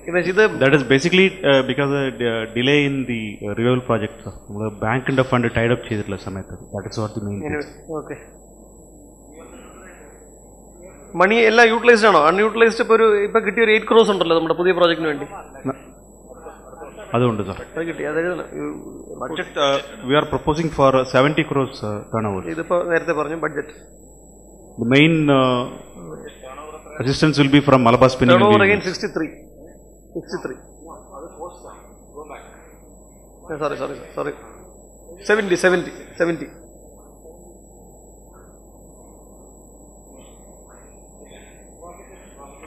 That is basically because of delay in the revival project. Bank and the fund tied up. That is what the main anyway, okay. Money is utilized or unutilized? Now 8 crores on the project. Budget we are proposing for 70 crores turnover. Budget. The main assistance will be from Malabar Spinning. Turnover again 63. 63. Sorry. 70.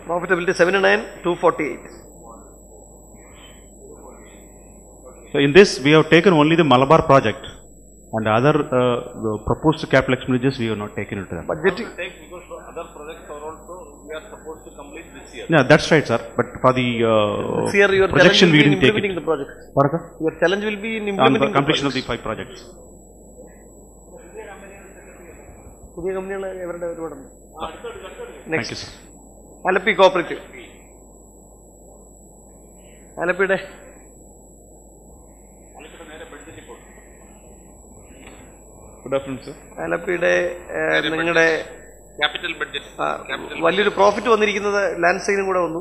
Profitability 79, 248. So in this we have taken only the Malabar project, and other proposed capital expenditures we have not taken into that. Budgeting. Because other projects are also we are supposed to complete this year. Yeah, that's right, sir. But for the this year your projection we challenge will be didn't in take implementing it. the project. Pardon, sir? Your challenge will be in On implementing the completion of the 5 projects. Next. Thank you, sir. Alleppey Cooperative. Alleppey Day. Good afternoon, sir. Alleppey Day. Capital budget. വലിയൊരു profit വന്നിരിക്കുന്നത് land സെയിലും കൂടെ വന്നു.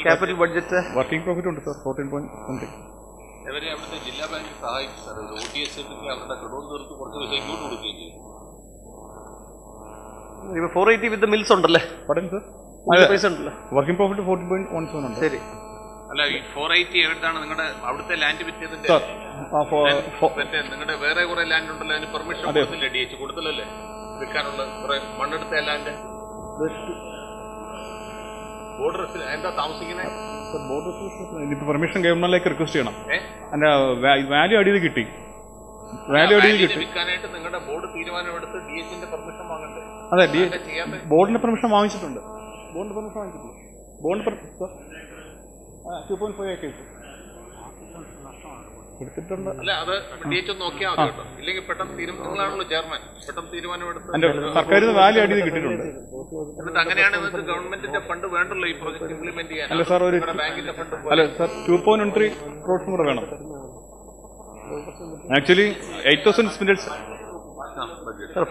Capital budget working profit ഉണ്ട് sir 14.something. അവരെ അവിടുത്തെ ജില്ലാ bank സഹായിച്ചു sir. OTS അവരുടെ കടവും തീർത്ത് കുറച്ച് പൈസ ഇങ്ങോട്ട് കൊടുക്കുകയും ചെയ്തു. 480 വിത്ത് മിൽസ് ഉണ്ടല്ലേ? സർ പൈസ ഉണ്ടല്ലോ. വർക്കിംഗ് പ്രോഫിറ്റ് 14.17 ഉണ്ട്. ശരി. അല്ല ഈ 480 എവിടുത്താണ് നിങ്ങളുടെ അവിടുത്തെ ലാൻഡ് വിറ്റതിന്റെ? നിങ്ങളുടെ വേറെ കുറെ ലാൻഡ് ഉണ്ടല്ലോ, അതിന് പെർമിഷൻ കൊടുത്തില്ലേ? DH കൊടുത്തില്ലല്ലേ വിൽക്കാനുള്ള കുറെ മണ്ണെടുത്ത ലാൻഡ്? ബോർഡർ എന്താ താമസിക്കുന്നത്? ബോർഡർ പെർമിഷൻ ഗവൺമെന്റിലേക്ക് റിക്വസ്റ്റ് ചെയ്യണം. അതിന്റെ വാല്യൂ അടിയിൽ കിട്ടി. വിൽക്കാനായിട്ട് നിങ്ങളുടെ ബോർഡ് തീരുമാനമെടുത്ത് DH ന്റെ പെർമിഷൻ വാങ്ങണ്ടേ? അതെ, ബോർഡിന്റെ പെർമിഷൻ വാങ്ങിച്ചിട്ടുണ്ട്. ബോർഡിന്റെ പെർമിഷൻ വാങ്ങിച്ചിട്ടുണ്ട്. ബോർഡിന്റെ 2.5 acres എടുത്തിട്ടുണ്ട്. അല്ല, അത് DH ഒന്ന് നോക്കിയാൽ മതി കേട്ടോ. ഇല്ലെങ്കിൽ പെട്ടെന്ന് നിങ്ങളാണല്ലോ ചെയർമാൻ, പെട്ടെന്ന് തീരുമാനമെടുത്ത് സർക്കാരിന് വാല്യൂ അടിയിൽ കിട്ടിയിട്ടുണ്ട്. എന്നിട്ട് അങ്ങനെയാണെങ്കിൽ ഗവൺമെന്റിന്റെ ഫണ്ട് വേണ്ടല്ലോ ഈ പ്രോജക്ട് ഇംപ്ലിമെന്റ് ചെയ്യാൻ. അല്ല സാർ, ഒരു ബാങ്കിന്റെ ഫണ്ട് അല്ല സാർ 2.13 crores കൂടെ വേണം. Actually 8,000 spindles.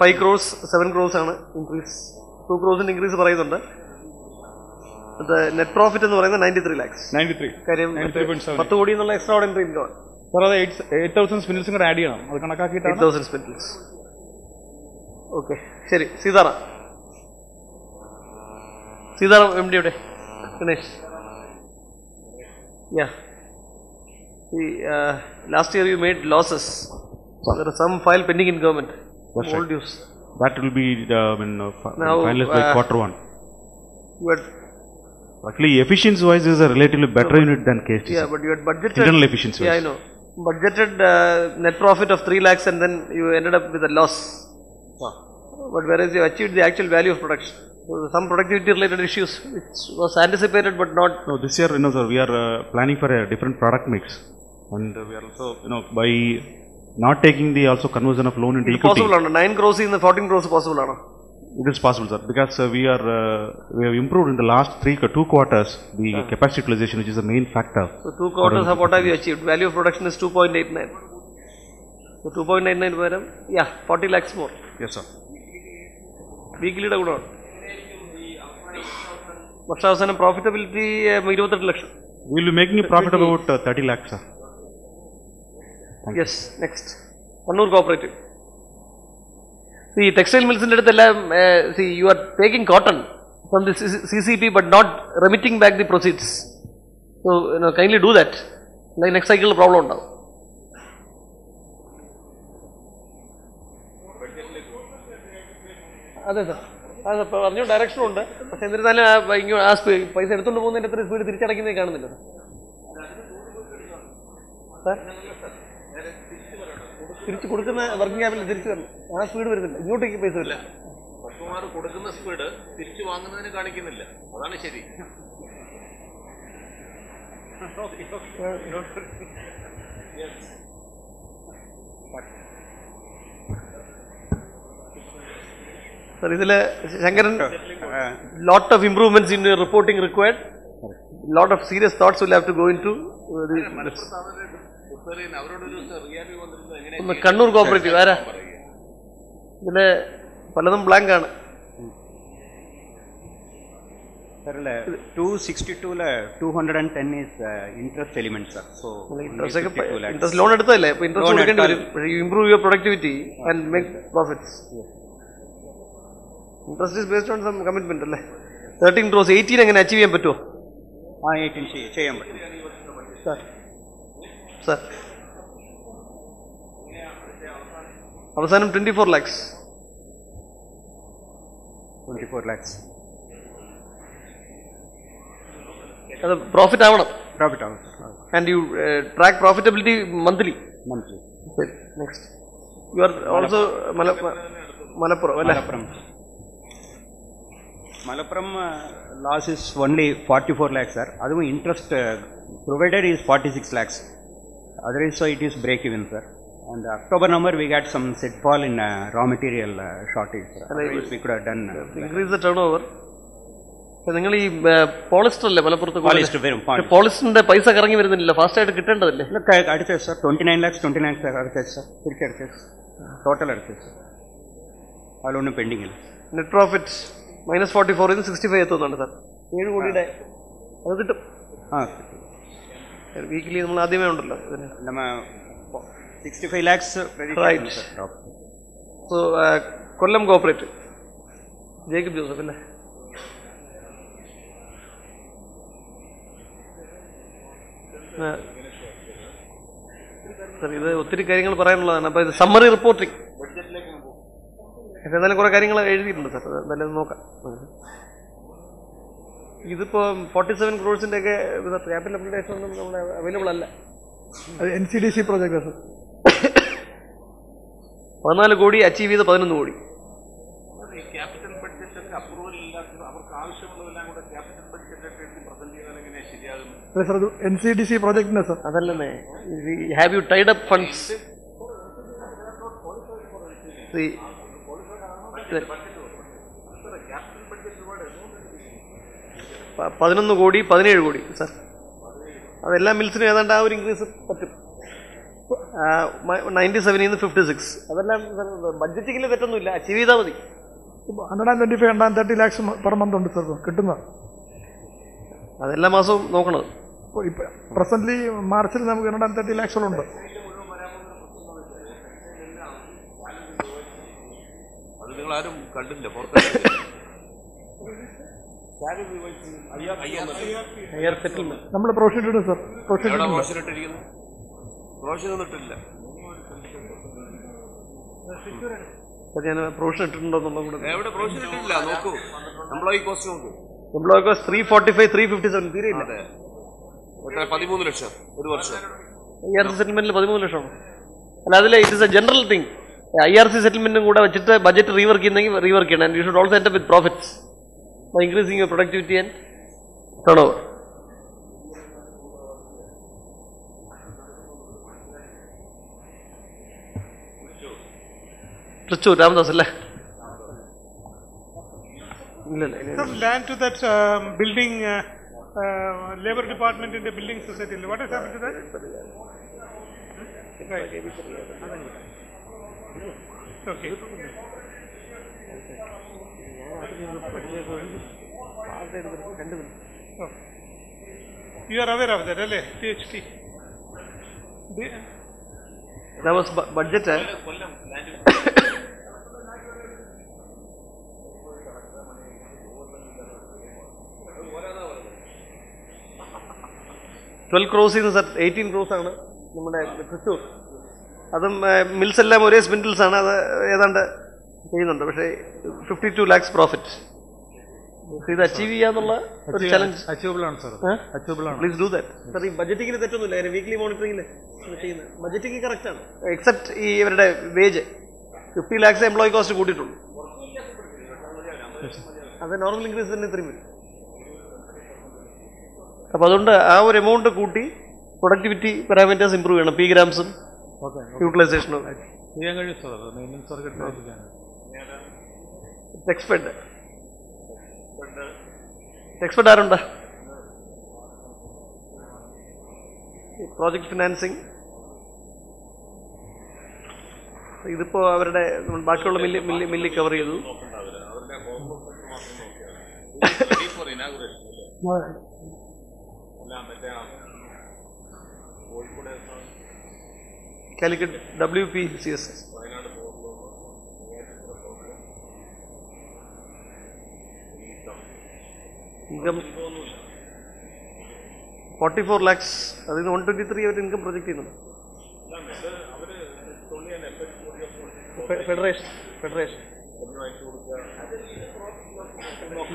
5 crores 7 crores ആണ് ഇൻക്രീസ്. 2 crores ഇൻക്രീസ് പറയുന്നുണ്ട്. നെറ്റ് പ്രോഫിറ്റ് എന്ന് പറയുന്നത് 93 lakhs. 93. കാര്യം 10 കോടി എന്നുള്ള എക്സ്ട്രാ ഓർഡിനറി ഇൻകം. സാർ അത് 8,000 spindles കൂടെ ആഡ് ചെയ്യണം. അത് കണക്കാക്കിയിട്ട് 8,000 spindles. ഓക്കെ, ശരി. സീതാറാം MD യുടെ Ganesh. Last year you made losses. There are some file pending in government. Old dues. That will be finalized by Q1. Actually, efficiency wise is a relatively better unit than KST. Yeah, but you had budgeted internal efficiency wise. Yeah, I know. Budgeted net profit of 3 lakhs and then you ended up with a loss. But whereas you achieved the actual value of production. So some productivity related issues which was anticipated but not. No, this year, sir, we are planning for a different product mix, and we are also, by not taking the also conversion of loan into equity. Possible, 9 crores in the 14 crores possible, It is possible, sir, because we have improved in the last 2 quarters the capacity utilization, which is the main factor. So 2 quarters of what have you achieved? Value of production is 2.89. So 2.99 per 40 lakhs more. Yes, sir. Weekly da kuda. വർഷാവസാനം profitability 28 lakh. We will be making a profit of about 30 lakhs, sir. Yes, next. Kannur Cooperative. See, textile mills in the see, you are taking cotton from the CCP but not remitting back the proceeds. So, kindly do that. Like next cycle problem now. അതെ sir, അതെ പറഞ്ഞു direction ഉണ്ട്. പക്ഷെ എന്നിരുന്നാലും ആ പൈസ എടുത്തുകൊണ്ട് പോകുന്നതിൻ്റെ അത്ര സ്പീഡ് തിരിച്ചടയ്ക്കുന്നത് കാണുന്നില്ല സാർ. തിരിച്ചു കൊടുക്കുന്ന വർക്കിംഗ് ക്യാപിറ്റൽ തിരിച്ചു വരണം. ആ സ്പീഡ് വരുന്നില്ല, ഇങ്ങോട്ടേക്ക് പൈസ വരില്ല. കസ്റ്റമർ കൊടുക്കുന്ന സ്പീഡ് തിരിച്ചു വാങ്ങുന്നതിന് കാണിക്കുന്നില്ല, അതാണ് ശരി. Sir, ഇതില് Sankaran lot of improvements in your reporting required. lot of serious thoughts will have to go into ഒന്ന് കണ്ണൂർ കോപ്പറേറ്റീവ് ആരാ ഇതിലെ പലതും ബ്ലാങ്ക് ആണ്. Sir, 262 210 is interest element, sir. So interest loan എടുത്തതല്ലേ, ഇപ്പൊ ഇൻട്രസ്റ്റ് കൊടുക്കേണ്ടി വരും. പക്ഷേ you improve your productivity and make profits. Interest is based on some commitment അല്ലേ. 13 crores 18 എങ്ങനെ അച്ചീവ് ചെയ്യാൻ പറ്റുമോ? 18 ചെയ്യാൻ പറ്റും സാർ. അവസാനം 24 lakhs. 24 lakhs. അത് പ്രോഫിറ്റ് ആവണം. Profit ആവും. And you track profitability monthly. Next you are also Malappuram അല്ലേ? Malappuram loss is only 44 lakhs, sir. Adum interest provided is 46 lakhs. Otherwise, so it is break even, sir. And October number we got some setfall in raw material shortage, sir. Otherwise we could have done. Increase the turnover. നിങ്ങൾ ഈ polyester അല്ലേ മലപ്പുറത്ത്? പോളിസ്റ്ററിന്റെ പൈസ കറങ്ങി വരുന്നില്ല, fast ആയിട്ട് കിട്ടേണ്ടതല്ലേ? അടുത്ത sir 29 lakhs അടുത്ത സർ തിരിച്ചടുത്ത ടോട്ടൽ അടുത്ത സർ അതിലൊന്നും പെൻഡിങ് ഇല്ല. നെറ്റ് പ്രോഫിറ്റ് -44 ൽ 65 എത്തുന്നുണ്ട് സാർ. 7 കോടിയുടെ അത് കിട്ടും. വീക്കിലി നമ്മൾ ആദ്യമേ ഉണ്ടല്ലോ നമ്മ 65 lakhs. റൈറ്റ്. സോ കൊല്ലം കോപ്പറേറ്റീവ് ജേക്കബ് ജോസഫ് അല്ലേ? സാർ ഇത് ഒത്തിരി കാര്യങ്ങൾ പറയാനുള്ളതാണ്. അപ്പോൾ ഇത് സമ്മറി റിപ്പോർട്ടിംഗ് എന്തായാലും കുറേ കാര്യങ്ങൾ എഴുതിയിട്ടുണ്ട് സാർ, എന്തായാലും നോക്കാം. ഇതിപ്പോൾ 47 crores ഒക്കെ ക്യാപിറ്റൽ അപ്ലിക്കേഷൻ ഒന്നും നമ്മുടെ അവൈലബിൾ അല്ല. അത് NCDC പ്രോജക്റ്റ് സാർ. 14 കോടി അച്ചീവ് ചെയ്ത് 11 കോടി. ക്യാപിറ്റൽ ബഡ്ജറ്റ് അപ്രൂവൽ ഇല്ലാത്തത് അവർക്ക് ആവശ്യമുള്ളതെല്ലാം കൂടെ ക്യാപിറ്റൽ ബഡ്ജറ്റ് പ്രസന്റ് ചെയ്താൽ എങ്ങനെ ശരിയാകും? അതെ സാർ, അത് NCDC പ്രോജക്റ്റിനെ സാർ. അതല്ലേ have you Tide up funds? 11 കോടി 17 കോടി സാർ. അതെല്ലാം മിൽസിനും ഏതാണ്ട് ആ ഒരു ഇൻക്രീസ് പറ്റും. 97 നിന്ന് 56 അതെല്ലാം ബഡ്ജറ്റിങ്ങിൽ തെറ്റൊന്നുമില്ല, അച്ചീവ് ചെയ്താൽ മതി. 125 130 lakhs പെർ മന്ത് ഉണ്ട് സാർ കിട്ടുന്നത്. അതെല്ലാ മാസവും നോക്കണത്. ഇപ്പൊ പ്രസന്റ്ലി മാർച്ചിൽ നമുക്ക് 130 lakhs ഉണ്ട്. അത് നിങ്ങൾ ആരും കണ്ടില്ല പുറത്ത്. നമ്മൾ പ്രൊവിഷൻ ഇടും സാർ. പ്രൊവിഷൻ ഇട്ടിരിക്കുന്നു, പ്രൊവിഷൻ ഒന്നിട്ടില്ല. ഞാൻ പ്രൊവിഷൻ ഇട്ടിട്ടുണ്ടോ എന്നുള്ളത് കൂടെ എവിടെ പ്രൊവിഷൻ ഇട്ടിട്ടില്ല നോക്കൂ. എംപ്ലോയി കോസ്റ്റ് നോക്കൂ. എംപ്ലോയി കോസ്റ്റ് 345 357 തീരെയില്ല. 13 ലക്ഷം ഒരു വർഷം. IRC സെറ്റിൽമെന്റിൽ 13 ലക്ഷമാണ്. അല്ല അതിൽ it is a general thing. IRC സെറ്റിൽമെന്റും കൂടെ വെച്ചിട്ട് ബഡ്ജറ്റ് റീവർക്ക് ചെയ്യുന്നെങ്കിൽ റീവർക്ക് ചെയ്യണം. And you should also end up with profits by increasing your productivity and turnover. Trichu Ramdas alle land to that building labor department in the building society. What has happened to that? Right. Okay. Oh. You are aware of that, right? THT. That was budget. 12 crores in 18 crores ആണ് നമ്മുടെ തൃശ്ശൂർ. അതും mills എല്ലാം ഒരേ spindles ആണ്. അത് ഏതാണ്ട് ചെയ്യുന്നുണ്ട്. പക്ഷേ 52 lakhs പ്രോഫിറ്റ്. ഇത് അച്ചീവ് ചെയ്യാന്നുള്ള ഒരു ചലഞ്ച് അച്ചീവബിൾ ആണ് സാർ. അച്ചീവബിൾ ആണ്. Please do that. സാർ ഈ ബഡ്ജറ്റിംഗിൽ തെറ്റൊന്നുമില്ല. വീക്ക്ലി മോണിറ്ററിംഗിൽ ചെയ്യുന്നത് ബഡ്ജറ്റിംഗ് കറക്റ്റ് ആണ്. എക്സെപ്റ്റ് ഈ ഇവരുടെ വേജ് 50 lakhs എംപ്ലോയി കോസ്റ്റ് കൂട്ടിയിട്ടുള്ളൂ. അത് നോർമൽ ഇൻക്രീസ് തന്നെ 3 million. അപ്പോൾ അതുകൊണ്ട് ആ ഒരു എമൗണ്ട് കൂട്ടി പ്രൊഡക്ടിവിറ്റി പാരാമീറ്റേഴ്സ് ഇംപ്രൂവ് ചെയ്യണം. പി ഗ്രാംസും യൂട്ടിലൈസേഷനും ചെയ്യാൻ കഴിയും സാർ. മെയിൻ്റനൻസ് വർക്ക് എക്സ്പെർട്ട് ആരുണ്ട്? Project financing. ഇതിപ്പോൾ അവരുടെ ബാക്കിയുള്ള മില്ല് കവർ ചെയ്തു. Calicut WPCS income 44 lakhs. അതിന് 123 അവർ ഇൻകം പ്രൊജക്ട് ചെയ്യുന്നുണ്ട്. ഫെഡറേഷൻ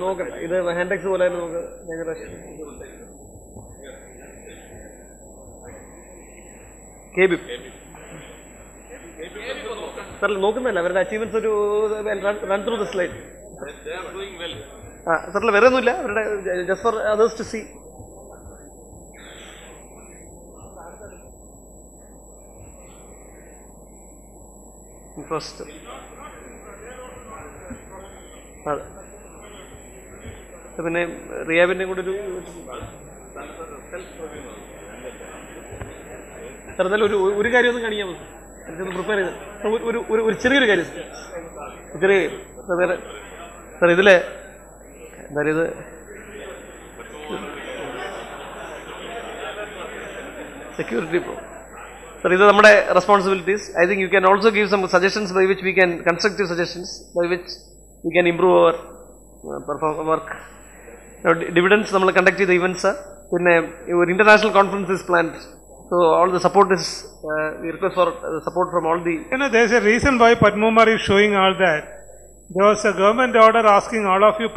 നോക്കട്ടെ, ഇത് ഹാൻഡെക്സ് പോലെ നമുക്ക് KBIP സാർ നോക്കുന്നില്ല അവരുടെ അച്ചീവ്മെന്റ്സ്. ഒരു റൺ ത്രൂ ദ സ്ലൈഡ്. സാറിൽ വേറെ ഒന്നുമില്ല, അവരുടെ just for others to see. First അതെ, പിന്നെ റിയാബിന്റെ കൂടെ ഒരു സാർ എന്നാലും ഒരു കാര്യം ഒന്ന് കാണിക്കാമോ? പ്രിപ്പയർ ചെയ്ത് ഒരു ചെറിയൊരു കാര്യം ചെറിയ സാർ ഇതില് എന്തായാലും ഇത് സെക്യൂരിറ്റി sir, these are നമ്മുടെ responsibilities. I think you can also give some suggestions by which we can, constructive suggestions by which we can improve our work. Now, dividends നമ്മൾ conduct ചെയ്ത events പിന്നെ ഒരു international conference is planned. So all the support is we request for support from all the. There is a reason why Padmumar is showing all that. There was a government order asking all of you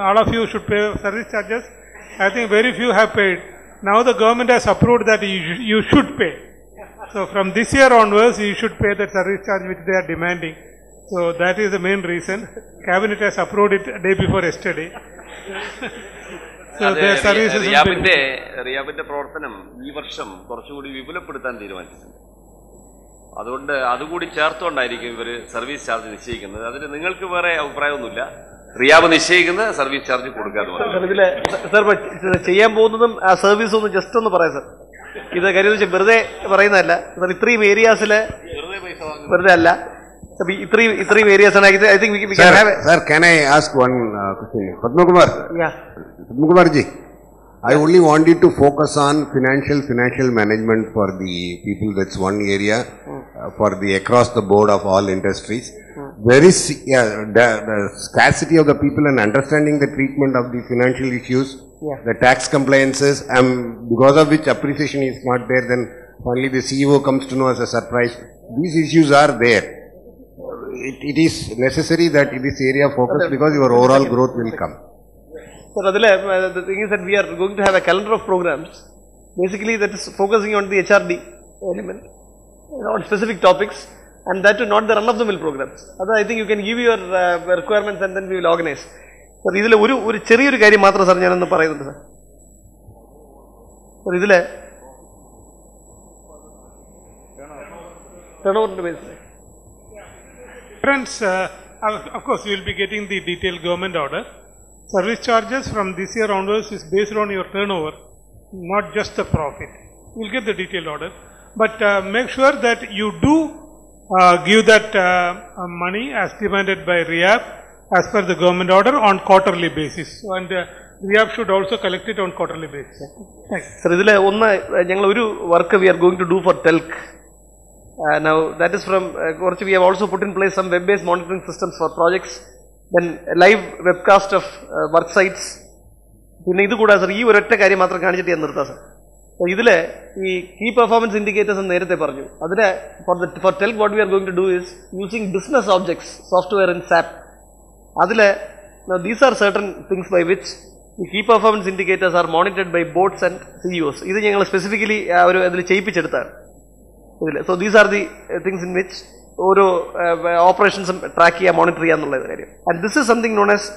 all of you should pay service charges. I think very few have paid. Now the government has approved that you should pay. So from this year onwards, you should pay the service charge which they are demanding. So that is the main reason. Cabinet has approved it day before yesterday. So their services will be. റിയാബിന്റെ പ്രവർത്തനം ഈ വർഷം കുറച്ചുകൂടി വിപുലപ്പെടുത്താൻ തീരുമാനിച്ചിട്ടുണ്ട്. അതുകൊണ്ട് അതുകൂടി ചേർത്തുകൊണ്ടായിരിക്കും ഇവർ service charge നിശ്ചയിക്കുന്നത്. അതിന് നിങ്ങൾക്ക് വേറെ അഭിപ്രായമൊന്നുമില്ല. റിയാബ് നിശ്ചയിക്കുന്ന സർവീസ് ചാർജ് കൊടുക്കാന്ന് പറഞ്ഞു. ഇതില് സാർ ചെയ്യാൻ പോകുന്നതും ആ സർവീസ് ഒന്ന് ജസ്റ്റ് ഒന്ന് പറയാം സാർ. ഇത് കാര്യം വെച്ചാൽ വെറുതെ പറയുന്നതല്ല സാർ. ഇത്രയും ഏരിയാസില് വെറുതെ അല്ല, ഇത്രയും ഏരിയാസ് ആണ്. I think sir, can I ask one question? Padmakumar ji, I only wanted to focus on financial management for the people. That's one area for the across the board of all industries. There is the scarcity of the people and understanding the treatment of the financial issues, the tax compliances, because of which appreciation is not there. Then only the CEO comes to know as a surprise. These issues are there. It is necessary that in this area focus because your overall growth will come. So, the thing is that we are going to have a calendar of programs. Basically, that is focusing on the HRD element, on specific topics, and that too not the run-of-the-mill programs. I think you can give your requirements and then we will organize. So, ഇതിൽ ഒരു ചെറിയൊരു കാര്യം മാത്രം sir ഞാനൊന്ന് പറയുന്നുണ്ട് സാർ. ഇതില് turn ഓവറിന്റെ ബേസിൽ Friends, of course, you will be getting the detailed government order. Service charges from this year onwards is based on your turnover, not just the profit. You will get the detailed order. But make sure that you do give that money as demanded by RIAB as per the government order on quarterly basis. And RIAB should also collect it on quarterly basis. Thanks. Sir, ഇതിലെ ഒന്ന് ഞങ്ങൾ ഒരു work we are going to do for TELC. Now that is from we have also put in place some web-based monitoring systems for projects, then live webcast of work sites. പിന്നെ ഇത് കൂടാതെ sir ഈ ഒരൊറ്റ കാര്യം മാത്രം കാണിച്ചിട്ട് ഞാൻ നിർത്താം സാർ. ഇതില് ഈ കീ പെർഫോമൻസ് ഇൻഡിക്കേറ്റേഴ്സ് എന്ന് നേരത്തെ പറഞ്ഞു. അതിന് for TELC what we are going to do is using business objects software in SAP. അതില് now these are certain things by which the key performance indicators are monitored by boards and CEOs. ഇത് ഞങ്ങൾ specifically ഒരു അതിൽ ചെയ്യിപ്പിച്ചെടുത്താണ്. So these are the things in which ഓരോ ഓപ്പറേഷൻസും track ചെയ്യുക, monitor ചെയ്യുക എന്നുള്ള കാര്യം. And this is something known as